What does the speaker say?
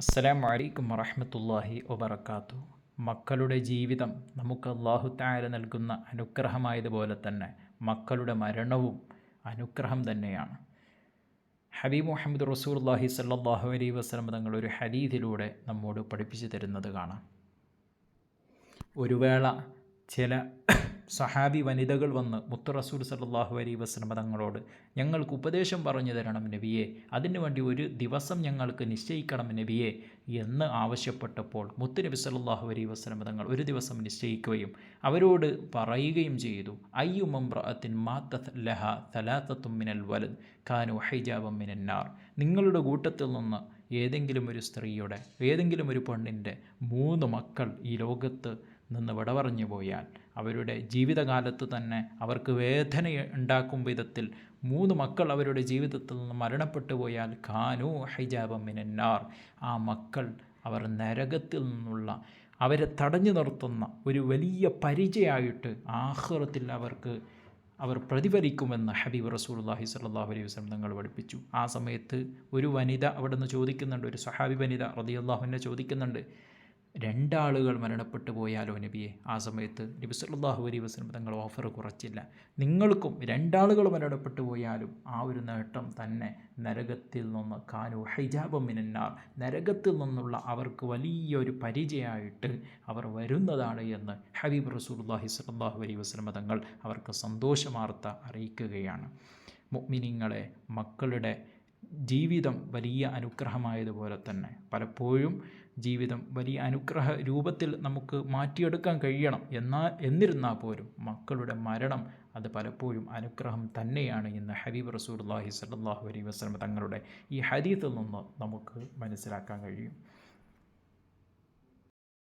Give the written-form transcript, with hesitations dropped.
അസ്സലാമു അലൈക്കും വറഹ്മത്തുള്ളാഹി വബറകാതുഹു. മക്കളുടെ ജീവിതം നമുക്ക് അല്ലാഹു തആല നൽകുന്ന അനുഗ്രഹമായതുപോലെ തന്നെ മക്കളുടെ മരണവും അനുഗ്രഹം തന്നെയാണ്. ഹബീബ് മുഹമ്മദ് റസൂലുള്ളാഹി സ്വല്ലല്ലാഹു അലൈഹി വസല്ലം തങ്ങൾ ഒരു ഹദീസിലൂടെ നമ്മോട് പഠിപ്പിച്ചു തരുന്നത് കാണാം. ഒരു വേള ചില സഹാബി വനിതകൾ വന്ന് മുത്ത് റസൂൽ സല്ലല്ലാഹു അലൈഹി വസല്ലം തങ്ങളോട് ഞങ്ങൾക്ക് ഉപദേശം പറഞ്ഞു തരണം നബിയെ, അതിനുവേണ്ടി ഒരു ദിവസം ഞങ്ങൾക്ക് നിശ്ചയിക്കണം നബിയെ എന്ന് ആവശ്യപ്പെട്ടപ്പോൾ മുത്ത് നബി സല്ലല്ലാഹു അലൈഹി വസല്ലം തങ്ങൾ ഒരു ദിവസം നിശ്ചയിക്കുകയും അവരോട് പറയുകയും ചെയ്തു, അയ്യു മംറഅത്തിൻ മാതത് ലഹ തലാത്തത്തും മിനൽ വലദ് കാനു ഹിജാബം മിനൻ നാർ. നിങ്ങളുടെ കൂട്ടത്തിൽ നിന്ന് ഏതെങ്കിലും ഒരു സ്ത്രീയുടെ, ഏതെങ്കിലും ഒരു പെണ്ണിൻ്റെ 3 മക്കൾ ഈ ലോകത്ത് നിന്ന് വിട പറഞ്ഞു പോയാൽ, അവരുടെ ജീവിതകാലത്ത് തന്നെ അവർക്ക് വേദന ഉണ്ടാക്കും വിധത്തിൽ 3 മക്കൾ അവരുടെ ജീവിതത്തിൽ നിന്ന് മരണപ്പെട്ടു പോയാൽ ഖാനു ഹിജാബം മിനന്നാർ, ആ മക്കൾ അവർ നരകത്തിൽ നിന്നുള്ള, അവരെ തടഞ്ഞു നിർത്തുന്ന ഒരു വലിയ പരിചയമായിട്ട് ആഖിറത്തിൽ അവർ പ്രതിഫലിക്കുമെന്ന് ഹബീബ് റസൂലുള്ളാഹി സ്വല്ലല്ലാഹു അലൈഹി വസല്ലം തങ്ങൾ പഠിപ്പിച്ചു. ആ സമയത്ത് ഒരു വനിത അവിടെ നിന്ന് ചോദിക്കുന്നുണ്ട്, ഒരു സഹാബി വനിത റളിയല്ലാഹു അൻഹ ചോദിക്കുന്നുണ്ട്, 2 ആളുകൾ മരണപ്പെട്ടു പോയാലോ നബിയെ? ആ സമയത്ത് നബി സല്ലല്ലാഹു അലൈഹി വസല്ലം തങ്ങൾ ഓഫർ കുറച്ചില്ല, നിങ്ങൾക്കും 2 ആളുകൾ മരണപ്പെട്ടു പോയാലും ആ ഒരു നേട്ടം തന്നെ നരകത്തിൽ നിന്ന് കാനു ഹിജാബം മിനന്നാർ, നരകത്തിൽ നിന്നുള്ള അവർക്ക് വലിയൊരു പരിചയമായിട്ട് അവർ വരുന്നതാണ് എന്ന് ഹബീബ് റസൂലുള്ളാഹി സ്വല്ലല്ലാഹു അലൈഹി വസല്ലം തങ്ങൾ അവർക്ക് സന്തോഷവാർത്ത അറിയിക്കുകയാണ്. മുഅ്മിനീങ്ങളെ, മക്കളുടെ ജീവിതം വലിയ അനുഗ്രഹമായതുപോലെ തന്നെ പലപ്പോഴും ജീവിതം വലിയ അനുഗ്രഹ രൂപത്തിൽ നമുക്ക് മാറ്റിയെടുക്കാൻ കഴിയണം. എന്നിരുന്നാൽ പോലും മക്കളുടെ മരണം അത് പലപ്പോഴും അനുഗ്രഹം തന്നെയാണ് എന്ന് ഹബീബ് റസൂലുള്ളാഹി സ്വല്ലല്ലാഹു അലൈഹി വസല്ലം തങ്ങളുടെ ഈ ഹദീസിൽ നിന്ന് നമുക്ക് മനസ്സിലാക്കാൻ കഴിയും.